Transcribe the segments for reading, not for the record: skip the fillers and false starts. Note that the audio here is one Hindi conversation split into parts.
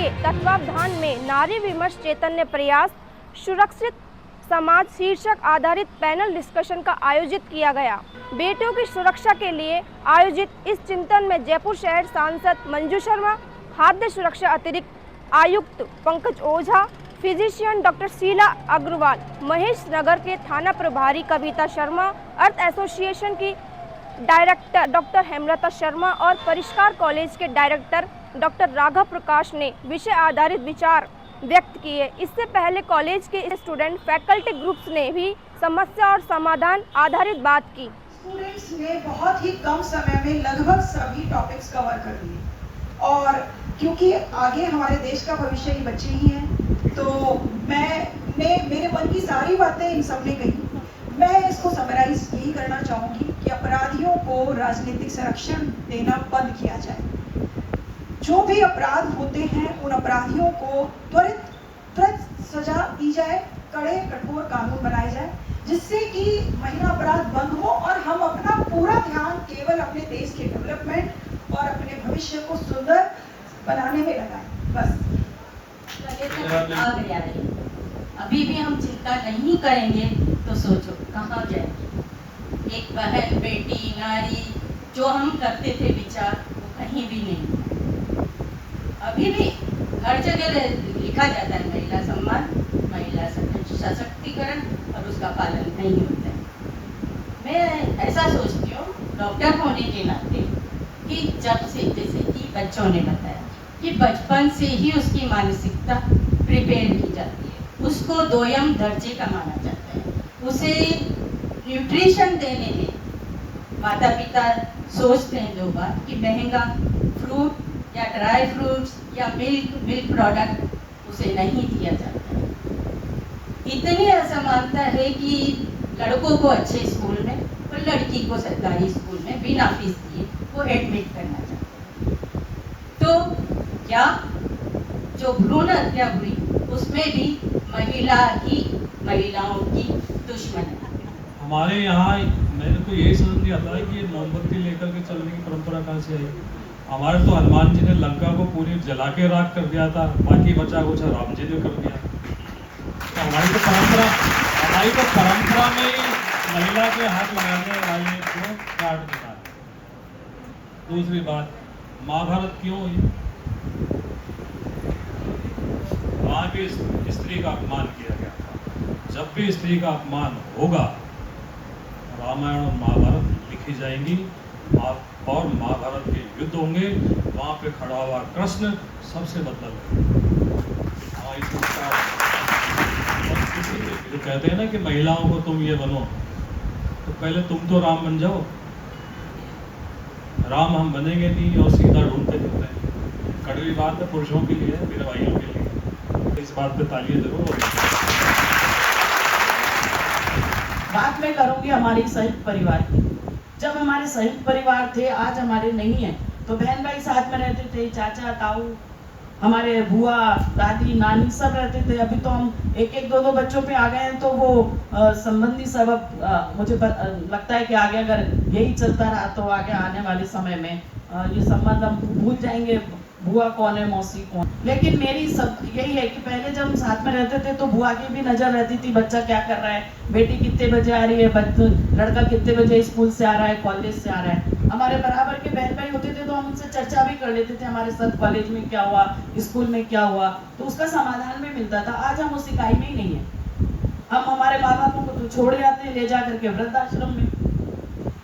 के तत्वावधान में नारी विमर्श चैतन्य प्रयास सुरक्षित समाज शीर्षक आधारित पैनल डिस्कशन का आयोजित किया गया। बेटियों की सुरक्षा के लिए आयोजित इस चिंतन में जयपुर शहर सांसद मंजू शर्मा, खाद्य सुरक्षा अतिरिक्त आयुक्त पंकज ओझा, फिजिशियन डॉक्टर शीला अग्रवाल, महेश नगर के थाना प्रभारी कविता शर्मा, अर्थ एसोसिएशन की डायरेक्टर डॉक्टर हेमलता शर्मा और परिष्कार कॉलेज के डायरेक्टर डॉक्टर राघव प्रकाश ने विषय आधारित विचार व्यक्त किए। इससे पहले कॉलेज के स्टूडेंट फैकल्टी ग्रुप्स ने भी समस्या और समाधान आधारित बात की। स्टूडेंट्स ने बहुत ही कम समय में लगभग सभी टॉपिक्स कवर कर लिए और क्योंकि आगे हमारे देश का भविष्य ही बच्चे ही हैं, तो मेरे मन की सारी बातें इन सब ने कही। मैं इसको समराइज यही करना चाहूँगी कि अपराधियों को राजनीतिक संरक्षण देना बंद किया जाए। जो भी अपराध होते हैं उन अपराधियों को त्वरित सजा दी जाए, कड़े कठोर कानून बनाए जाए, जिससे कि महिला अपराध बंद हो और हम अपना पूरा ध्यान केवल अपने देश के डेवलपमेंट और अपने भविष्य को सुंदर बनाने में लगाएं। बस अभी भी हम चिंता नहीं करेंगे तो सोचो कहाँ जाएंगे। एक बहन, बेटी, नारी जो हम करते थे विचार वो कहीं भी नहीं। अभी भी हर जगह लिखा जाता है महिला सम्मान, महिला सशक्तिकरण और उसका पालन नहीं होता है। मैं ऐसा सोचती हूँ डॉक्टर होने के नाते कि जब से जैसे कि बच्चों ने बताया कि बचपन से ही उसकी मानसिकता प्रिपेयर की जाती है, उसको दोयम दर्जे का माना जाता है। उसे न्यूट्रिशन देने में माता पिता सोचते हैं दो बार कि महंगा फ्रूट या ड्राई फ्रूट्स या मिल्क प्रोडक्ट उसे नहीं दिया जाता है। इतनी असमानता है कि लड़कों को अच्छे स्कूल में और लड़की को सरकारी स्कूल में बिना फीस दिए वो एडमिट करना चाहते हैं। तो क्या जो भ्रूण हत्या हुई उसमें भी महिलाओं की दुश्मन है। हमारे यहाँ मेरे को यही समझ नहीं आता है कि ये मोमबत्ती लेकर के चलने की परंपरा कहाँ से आई। हमारे तो हनुमान जी ने लंका को पूरी जला के राख कर दिया था, बाकी बचा कुचा राम जी ने कर दिया। तो हमारी तो परंपरा में महिला के हाथ लगाने वाले को काट देता है। दूसरी बात, महाभारत क्यों हुई? वहाँ भी स्त्री का अपमान किया गया था। जब भी स्त्री का अपमान होगा, रामायण और महाभारत लिखी जाएंगी और महाभारत के युद्ध होंगे। वहाँ पे खड़ा हुआ कृष्ण सबसे बदला जो कहते हैं ना कि महिलाओं को तुम ये बनो, तो पहले तुम तो राम बन जाओ। राम हम बनेंगे नहीं और सीता ढूंढते फिरते हैं। कड़वी बात है पुरुषों के लिए, मेरे भाइयों के लिए। इस बात पे तालियां जरूर। बात मैं करूंगी हमारी संयुक्त परिवार की। जब हमारे संयुक्त परिवार थे, आज हमारे नहीं है, तो बहन भाई साथ में रहते थे, चाचा ताऊ, हमारे बुआ, दादी, नानी सब रहते थे। अभी तो हम एक दो बच्चों पे आ गए हैं, तो वो संबंधी सबब मुझे लगता है कि आगे अगर यही चलता रहा तो आगे आने वाले समय में ये संबंध हम भूल जाएंगे, बुआ कौन है, मौसी कौन। लेकिन मेरी सब यही है कि पहले जब हम साथ में रहते थे तो बुआ की भी नजर रहती थी, बच्चा क्या कर रहा है, बेटी कितने बजे आ रही है, लड़का कितने बजे स्कूल से आ रहा है, कॉलेज से आ रहा है। हमारे बराबर के बहन भाई होते थे तो हम उनसे चर्चा भी कर लेते थे, हमारे साथ कॉलेज में क्या हुआ, स्कूल में क्या हुआ, तो उसका समाधान भी मिलता था। आज हम उस इकाई में ही नहीं है। हम हमारे माँ बापों को तो छोड़ जाते हैं ले जा करके वृद्धाश्रम में।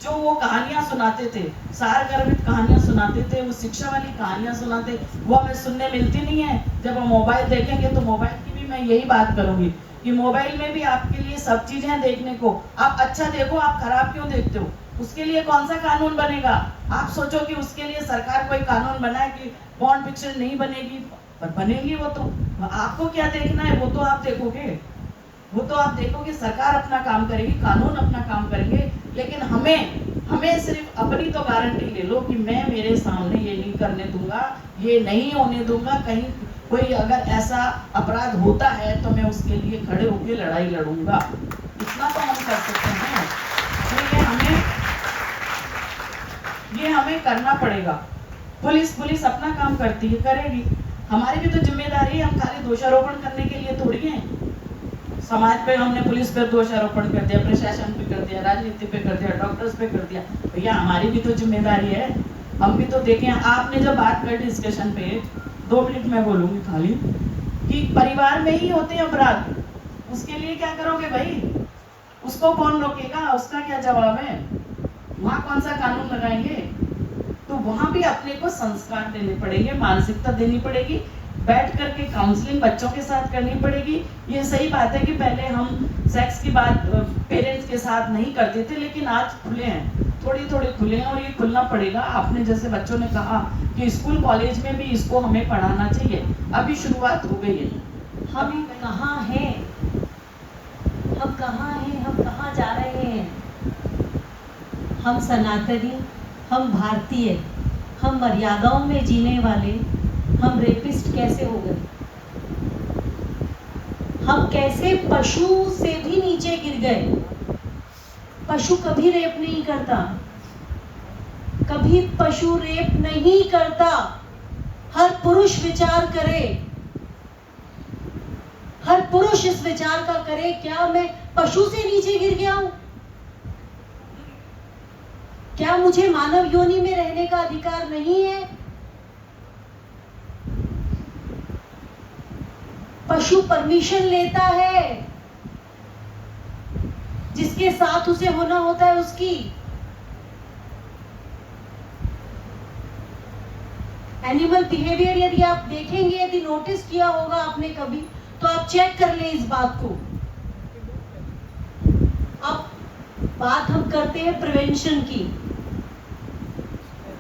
जो वो कहानियां सुनाते थे, सार गर्भित कहानियां सुनाते थे, वो शिक्षा वाली कहानियां सुनाते, वो हमें सुनने मिलती नहीं है। जब हम मोबाइल देखेंगे तो मोबाइल की भी मैं यही बात करूंगी कि मोबाइल में भी आपके लिए सब चीजें देखने को, आप अच्छा देखो, आप खराब क्यों देखते हो? उसके लिए कौन सा कानून बनेगा? आप सोचो कि उसके लिए सरकार कोई कानून बनाए कि पॉर्न पिक्चर नहीं बनेगी, पर बनेगी। वो तो आपको क्या देखना है, वो तो आप देखोगे, वो तो आप देखोगे। सरकार अपना काम करेगी, कानून अपना काम करेंगे, लेकिन हमें सिर्फ अपनी तो गारंटी ले लो कि मैं मेरे सामने ये नहीं करने दूंगा, ये नहीं होने दूंगा। कहीं कोई अगर ऐसा अपराध होता है तो मैं उसके लिए खड़े होकर लड़ाई लड़ूंगा। इतना तो हम कर सकते हैं। तो ये हमें करना पड़ेगा। पुलिस अपना काम करती है, करेगी। हमारी भी तो जिम्मेदारी है, हम खाली दोषारोपण करने के लिए थोड़ी हैं। समाज पे हमने पुलिस पे दोषारोपण कर दिया, प्रशासन पे कर दिया, राजनीति पे कर दिया, डॉक्टर्स पे कर दिया, भैया हमारी भी तो जिम्मेदारी है, हम भी तो देखें। आपने जब बात कर डिस्कशन पे, 2 मिनट मैं बोलूंगी खाली, कि परिवार में ही होते हैं अपराध, उसके लिए क्या करोगे भाई? उसको कौन रोकेगा? उसका क्या जवाब है? वहां कौन सा कानून लगाएंगे? तो वहां भी अपने को संस्कार देने पड़ेंगे, मानसिकता देनी पड़ेगी, बैठ करके काउंसलिंग बच्चों के साथ करनी पड़ेगी। ये सही बात है कि पहले हम सेक्स की बात पेरेंट्स के साथ नहीं करते थे, लेकिन आज खुले हैं, थोड़ी थोड़ी खुले हैं, और ये खुलना पड़ेगा। आपने जैसे बच्चों ने कहा कि स्कूल कॉलेज में भी इसको हमें पढ़ाना चाहिए, अभी शुरुआत हो गई है। हम कहाँ हैं? हम कहाँ हैं? हम कहाँ जा रहे हैं? हम सनातनी, हम भारतीय, हम मर्यादाओं में जीने वाले, हम रेपिस्ट कैसे हो गए? हम कैसे पशु से भी नीचे गिर गए? पशु कभी रेप नहीं करता, कभी पशु रेप नहीं करता। हर पुरुष विचार करे, हर पुरुष इस विचार का करे, क्या मैं पशु से नीचे गिर गया हूं? क्या मुझे मानव योनि में रहने का अधिकार नहीं है? पशु परमिशन लेता है, जिसके साथ उसे होना होता है उसकी। एनिमल बिहेवियर यदि आप देखेंगे, यदि नोटिस किया होगा आपने कभी, तो आप चेक कर ले इस बात को। अब बात हम करते हैं प्रिवेंशन की।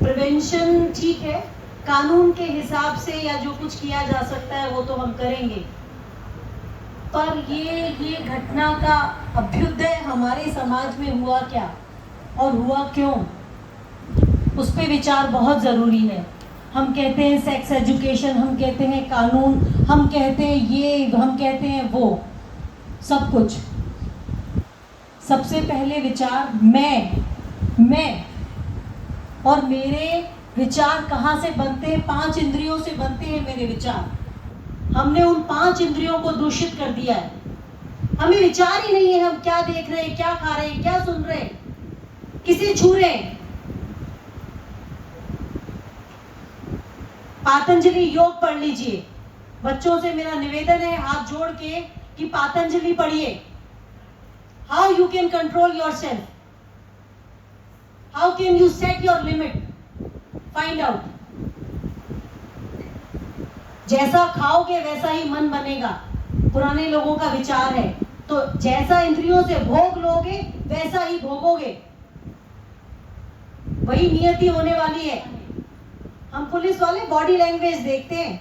प्रिवेंशन ठीक है, कानून के हिसाब से या जो कुछ किया जा सकता है वो तो हम करेंगे, पर ये घटना का अभ्युदय हमारे समाज में हुआ क्या और हुआ क्यों, उस पे विचार बहुत ज़रूरी है। हम कहते हैं सेक्स एजुकेशन, हम कहते हैं कानून, हम कहते हैं ये, हम कहते हैं वो, सब कुछ। सबसे पहले विचार मैं और मेरे विचार कहाँ से बनते हैं? 5 इंद्रियों से बनते हैं मेरे विचार। हमने उन 5 इंद्रियों को दूषित कर दिया है। हमें विचार ही नहीं है, हम क्या देख रहे हैं, क्या खा रहे हैं, क्या सुन रहे हैं, किसे छू रहे हैं। पातंजलि योग पढ़ लीजिए, बच्चों से मेरा निवेदन है हाथ जोड़ के कि पातंजलि पढ़िए। How you can control yourself, how can you set your limit, find out. जैसा खाओगे वैसा ही मन बनेगा, पुराने लोगों का विचार है। तो जैसा इंद्रियों से भोग लोगे वैसा ही भोगोगे, वही नियति होने वाली है। हम पुलिस वाले बॉडी लैंग्वेज देखते हैं,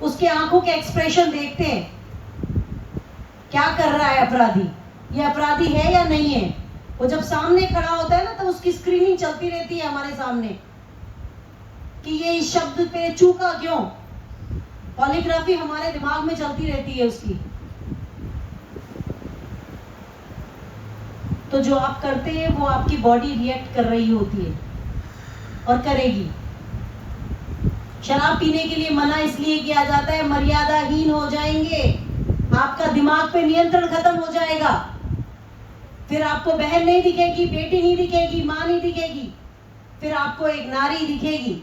उसके आंखों के एक्सप्रेशन देखते हैं, क्या कर रहा है अपराधी, ये अपराधी है या नहीं है। वो जब सामने खड़ा होता है ना, तो उसकी स्क्रीनिंग चलती रहती है हमारे सामने कि ये इस शब्द पे चूका क्यों। पॉलीग्राफी हमारे दिमाग में चलती रहती है उसकी। तो जो आप करते हैं वो आपकी बॉडी रिएक्ट कर रही होती है और करेगी। शराब पीने के लिए मना इसलिए किया जाता है, मर्यादाहीन हो जाएंगे, आपका दिमाग पे नियंत्रण खत्म हो जाएगा। फिर आपको बहन नहीं दिखेगी, बेटी नहीं दिखेगी, माँ नहीं दिखेगी, फिर आपको एक नारी दिखेगी,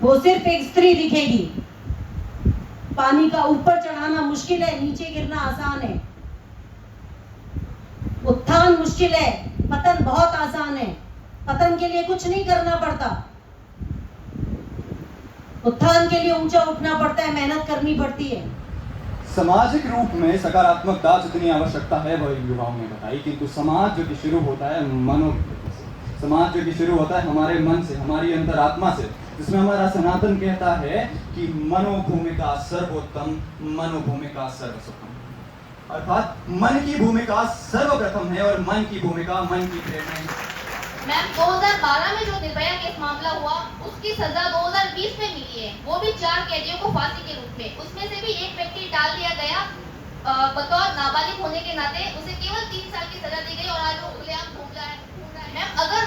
वो सिर्फ एक स्त्री दिखेगी। पानी का ऊपर चढ़ाना मुश्किल है, नीचे गिरना आसान है। उत्थान मुश्किल है, पतन बहुत आसान है। पतन के लिए कुछ नहीं करना पड़ता, उत्थान के लिए ऊंचा उठना पड़ता है, मेहनत करनी पड़ती है। सामाजिक रूप में सकारात्मकता जितनी आवश्यकता है वह युवाओं ने बताई, किंतु समाज जो कि शुरू होता है मनोवृत्ति से, समाज जो कि शुरू होता है हमारे मन से, हमारी अंतरात्मा से, जिसमें हमारा सनातन कहता है कि मनोभूमिका सर्वोत्तम, मनोभूमिका सर्वसुखम। अर्थात मन की भूमिका सर्वप्रथम है और मन की भूमिका, मन की प्रेरणा। मैम 2012 में जो निर्भया केस मामला हुआ उसकी सजा 2020 में मिली है, वो भी 4 कैदियों को फांसी के रूप में। उसमें से भी एक व्यक्ति टाल दिया गया, बतौर नाबालिग होने के नाते उसे केवल 3 साल की सजा दी गई और आज वो खुलेआम घूम रहा है। मैम अगर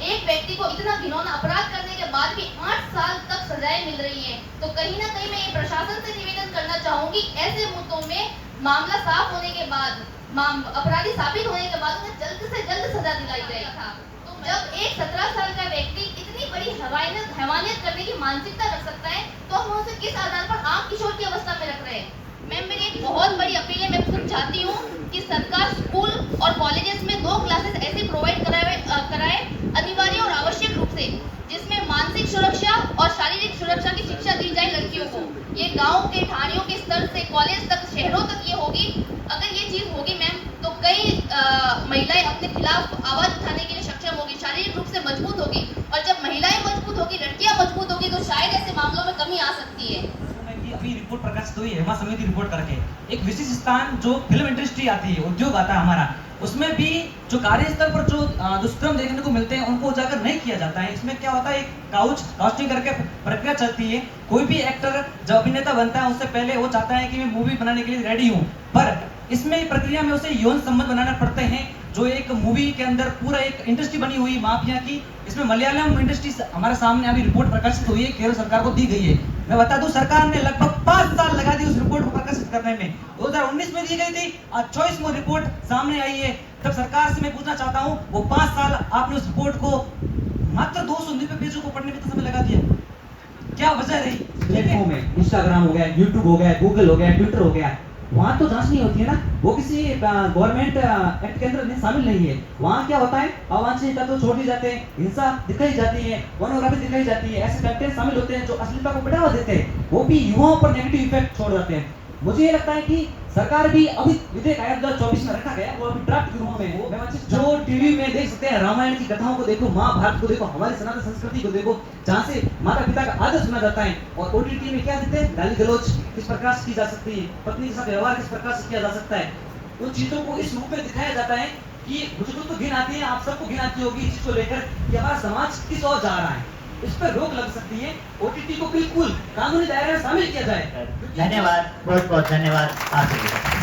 एक व्यक्ति को इतना घिनौना अपराध करने के बाद भी 8 साल तक सजाएं मिल रही हैं, तो कहीं ना कहीं मैं ये प्रशासन से निवेदन करना चाहूंगी, ऐसे मुद्दों में मामला साफ होने के बाद, अपराधी साबित होने के बाद उन्हें जल्द से जल्द सजा दिलाई जाए था। तो जब एक 17 साल का व्यक्ति इतनी बड़ी हैवानियत करने की मानसिकता रख सकता है, तो हम उसे किस आधार पर आम किशोर की अवस्था में रख रहे हैं। मैम, मेरी एक बहुत बड़ी अपील है, मैं खुद चाहती हूँ कि सरकार स्कूल और कॉलेजेस में 2 क्लासेस ऐसी प्रोवाइड कराए अनिवार्य और आवश्यक रूप से, जिसमें मानसिक सुरक्षा और शारीरिक सुरक्षा की शिक्षा दी जाए लड़कियों को। ये गांव के ढाणियों के स्तर से कॉलेज तक, शहरों तक ये होगी। अगर ये चीज़ होगी मैम, तो कई महिलाएं अपने खिलाफ आवाज उठाने के लिए सक्षम होगी, शारीरिक रूप से मजबूत होगी, और जब महिलाएं मजबूत होगी, लड़कियां मजबूत होगी, तो शायद ऐसे मामलों में कमी आ सकती है। अभी रिपोर्ट प्रकाशित हुई है हेमा समिति रिपोर्ट करके, एक विशिष्ट स्थान जो फिल्म इंडस्ट्री आती है, उद्योग आता है हमारा, उसमें भी जो कार्य स्तर पर जो दुष्कर्म देखने को मिलते हैं उनको उजागर नहीं किया जाता है। इसमें क्या होता है, एक कास्टिंग करके प्रक्रिया चलती है। कोई भी एक्टर जब अभिनेता बनता है उससे पहले वो चाहता है कि मैं मूवी बनाने के लिए रेडी हूँ, पर इसमें प्रक्रिया में उसे यौन संबंध बनाना पड़ते हैं, जो एक मूवी के अंदर पूरा एक इंडस्ट्री बनी हुई माफिया की। इसमें मलयालम इंडस्ट्री हमारे सामने अभी रिपोर्ट प्रकाशित हुई है, केरल सरकार को दी गई है। मैं बता दूं, सरकार ने लगभग 5 साल लगा दी उस रिपोर्ट को प्रकाशित करने में। 2019 में दी गई थी, आज 24 में रिपोर्ट सामने आई है। तब सरकार से मैं पूछना चाहता हूं, वो 5 साल आपने उस रिपोर्ट को मात्र 290 पेजों को पढ़ने में कितना समय लगा दिया? क्या वजह रही? प्लेटफॉर्म है, इंस्टाग्राम हो गया, यूट्यूब हो गया, गूगल हो गया, ट्विटर हो गया, वहाँ तो जांच नहीं होती है ना, वो किसी गवर्नमेंट एक्ट के अंदर शामिल नहीं है। वहाँ क्या होता है, अवांछनीय तत्व छोड़ दिए जाते हैं, हिंसा दिखाई जाती है, पोर्नोग्राफी दिखाई जाती है, ऐसे कंटेंट शामिल होते हैं जो अश्लीलता को बढ़ावा देते हैं, वो भी युवाओं पर नेगेटिव इफेक्ट छोड़ जाते हैं। मुझे ये लगता है कि सरकार भी अभी विधेयक आयोग 2024 में रखा गया, वो अभी ड्राफ्ट के रूप में हो। जो टीवी में देख सकते हैं, रामायण की कथाओं को देखो, महाभारत को देखो, हमारी सनातन संस्कृति को देखो, जहाँ से माता पिता का आदर सुना जाता है। और ओटीटी में क्या देते हैं, गाली गलौज किस प्रकार से की जा सकती है, पत्नी के साथ व्यवहार किस प्रकार से किया जा सकता है, उन चीजों को इस रूप में दिखाया जाता है कि मुझे तो घिन आती है, आप सबको घिन आती होगी इस चीज को लेकर कि हमारा समाज किस ओर जा रहा है। इस पर रोक लग सकती है, ओटीटी को बिल्कुल कानूनी दायरे में शामिल किया जाए। धन्यवाद, बहुत बहुत धन्यवाद आप सभी का।